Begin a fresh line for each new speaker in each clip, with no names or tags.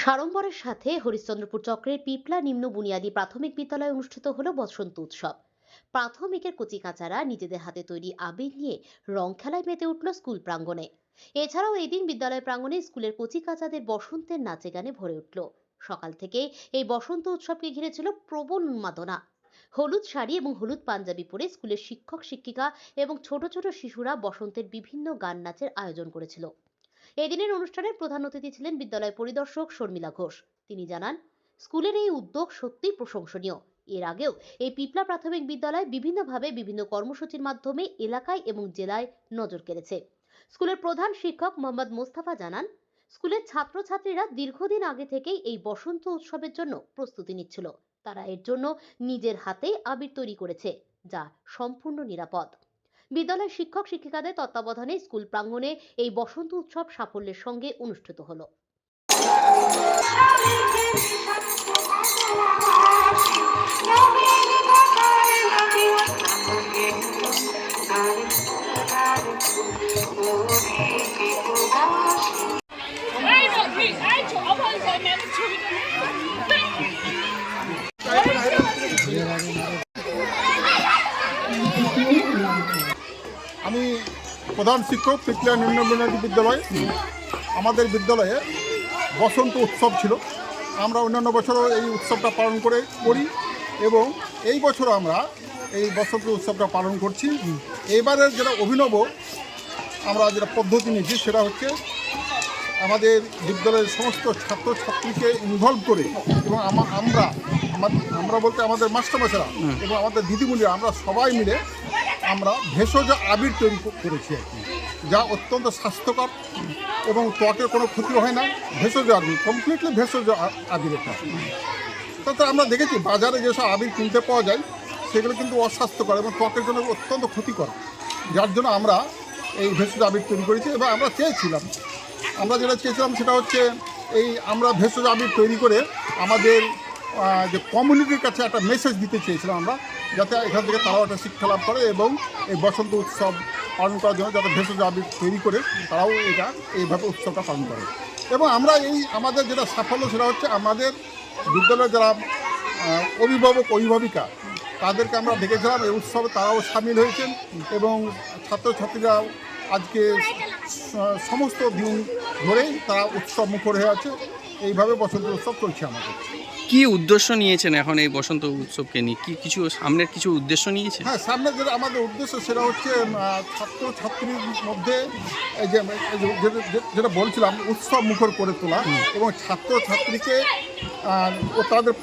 সাড়ম্বরের সাথে হরিশ্চন্দ্রপুর চক্রের পিপলা নিম্ন বুনিয়াদী প্রাথমিক বিদ্যালয়ে অনুষ্ঠিত হলো বসন্ত উৎসব। প্রাথমিকের কচিকাচারা নিজেদের হাতে তৈরি আবির নিয়ে রং খেলায় মেতে উঠল স্কুল প্রাঙ্গণে। এছাড়াও এই দিন বিদ্যালয় প্রাঙ্গণে স্কুলের কচিকাচাদের বসন্তের নাচে গানে ভরে উঠল। সকাল থেকে এই বসন্ত উৎসবকে ঘিরে ছিল প্রবল উন্মাদনা। হলুদ শাড়ি এবং হলুদ পাঞ্জাবি পরে স্কুলের শিক্ষক শিক্ষিকা এবং ছোট ছোট শিশুরা বসন্তের বিভিন্ন গান নাচের আয়োজন করেছিল। এদিনের অনুষ্ঠানের প্রধান অতিথি ছিলেন বিদ্যালয় পরিদর্শক শর্মিলা ঘোষ। তিনি জানান, স্কুলের এই উদ্যোগ সত্যিই প্রশংসনীয়। এর আগেও এই পিপলা প্রাথমিক বিদ্যালয় বিভিন্নভাবে বিভিন্ন কর্মসূচির মাধ্যমে এলাকায় এবং জেলায় নজর কেড়েছে। স্কুলের প্রধান শিক্ষক মোহাম্মদ মোস্তফা জানান, স্কুলের ছাত্রছাত্রীরা দীর্ঘদিন আগে থেকেই এই বসন্ত উৎসবের জন্য প্রস্তুতি নিচ্ছিল। তারা এর জন্য নিজের হাতেই আবির তৈরি করেছে, যা সম্পূর্ণ নিরাপদ। বিদ্যালয়ের শিক্ষক শিক্ষিকাদের তত্ত্বাবধানে স্কুল প্রাঙ্গণে এই বসন্ত উৎসব সাফল্যের সঙ্গে অনুষ্ঠিত হলো।
আমি প্রধান শিক্ষক পিপলা নিম্ন বুনিয়াদী বিদ্যালয়। আমাদের বিদ্যালয়ে বসন্ত উৎসব ছিল। আমরা অন্যান্য বছরও এই উৎসবটা পালন করি এবং এই বছরও আমরা এই বসন্ত উৎসবটা পালন করছি। এবারের যেটা অভিনব আমরা যেটা পদ্ধতি নিয়েছি সেটা হচ্ছে আমাদের বিদ্যালয়ের সমস্ত ছাত্রছাত্রীকে ইনভলভ করে এবং আমরা বলতে আমাদের মাস্টারমশাইরা এবং আমাদের দিদিমণিরা আমরা সবাই মিলে আমরা ভেষজ আবির তৈরি করেছি, যা অত্যন্ত স্বাস্থ্যকর এবং ত্বকের কোনো ক্ষতি হয় না। ভেষজ আবির, কমপ্লিটলি ভেষজ আবির এটা। তাছাড়া আমরা দেখেছি বাজারে যেসব আবির কিনতে পাওয়া যায় সেগুলো কিন্তু অস্বাস্থ্যকর এবং ত্বকের জন্য অত্যন্ত ক্ষতিকর, যার জন্য আমরা এই ভেষজ আবির তৈরি করেছি। এবং আমরা যেটা চেয়েছিলাম সেটা হচ্ছে আমরা ভেষজ আবির তৈরি করে আমাদের যে কমিউনিটির কাছে একটা মেসেজ দিতে চেয়েছিলাম আমরা, যাতে এখান থেকে তারাও একটা শিক্ষা লাভ করে এবং এই বসন্ত উৎসব পালন করার জন্য যাতে ভেষজ আবির তৈরি করে তারাও এইভাবে উৎসবটা পালন করে। এবং আমরা আমাদের যেটা সাফল্য সেটা হচ্ছে আমাদের বিদ্যালয়ের যারা অভিভাবক অভিভাবিকা তাদেরকে আমরা দেখেছিলাম এই উৎসবে, তারাও সামিল হয়েছেন এবং ছাত্রছাত্রীরা আজকে সমস্ত দিন ধরেই তারা উৎসব মুখর হয়ে আছে। এইভাবে বসন্ত উৎসব চলছে আমাদের।
কি উদ্দেশ্য নিয়েছেন এখন এই বসন্ত উৎসবকে নিয়ে? কি কিছু সামনের কিছু উদ্দেশ্য নিয়েছেন?
হ্যাঁ, সামনে যেটা আমাদের উদ্দেশ্য সেটা হচ্ছে ছাত্রছাত্রীর মধ্যে যেটা বলছিলাম উৎসব মুখর করে তোলা এবং ছাত্রছাত্রীকে ও তাদের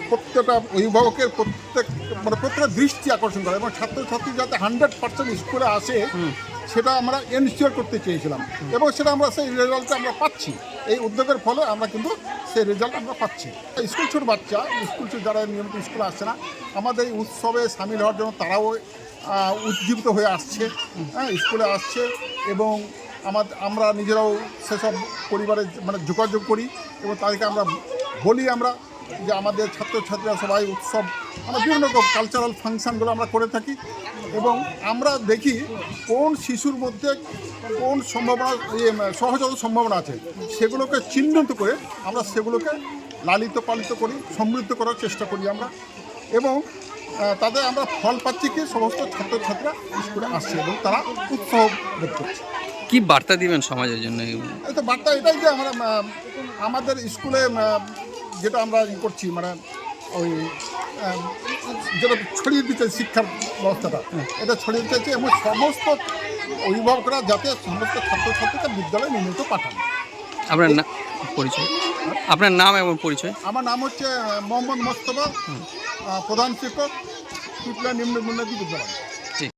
প্রত্যেকটা অভিভাবকের প্রত্যেকটা দৃষ্টি আকর্ষণ করা এবং ছাত্রছাত্রী যাতে 100% স্কুলে আসে সেটা আমরা এনশিওর করতে চেয়েছিলাম এবং সেটা আমরা সেই রেজাল্টটা আমরা পাচ্ছি। এই উদ্যোগের ফলে আমরা কিন্তু সেই রেজাল্ট আমরা পাচ্ছি। স্কুল বাচ্চা যারা নিয়মিত স্কুলে আসছে না, আমাদের এই উৎসবে সামিল হওয়ার জন্য তারাও উজ্জীবিত হয়ে আসছে, স্কুলে আসছে এবং আমরা নিজেরাও সেসব পরিবারে যোগাযোগ করি এবং তাদেরকে আমরা বলি যে আমাদের ছাত্রছাত্রীরা সবাই উৎসব বিভিন্ন রকম কালচারাল ফাংশানগুলো আমরা করে থাকি এবং আমরা দেখি কোন শিশুর মধ্যে কোন সহজাত সম্ভাবনা আছে সেগুলোকে চিহ্নিত করে আমরা সেগুলোকে লালিত পালিত করি, সমৃদ্ধ করার চেষ্টা করি আমরা এবং তাদের আমরা ফল পাচ্ছি কি সমস্ত ছাত্রছাত্রীরা স্কুলে আসছে এবং তারা উৎসাহ বোধ করছে।
কি বার্তা দিবেন সমাজের জন্য?
এই তো বার্তা এটাই যে আমাদের স্কুলে যেটা আমরা করছি যেটা ছড়িয়ে দিতে শিক্ষার ব্যবস্থাটা এটা ছড়িয়ে দিতে চাইছে এবং সমস্ত অভিভাবকরা যাতে সমস্ত ছাত্রছাত্রীকে বিদ্যালয়ে নিয়মিত পাঠান।
আপনার নাম এবং পরিচয়?
আমার নাম হচ্ছে মোহাম্মদ মোস্তফা, প্রধান শিক্ষক পিপলা নিম্ন বুনিয়াদী বিদ্যালয়।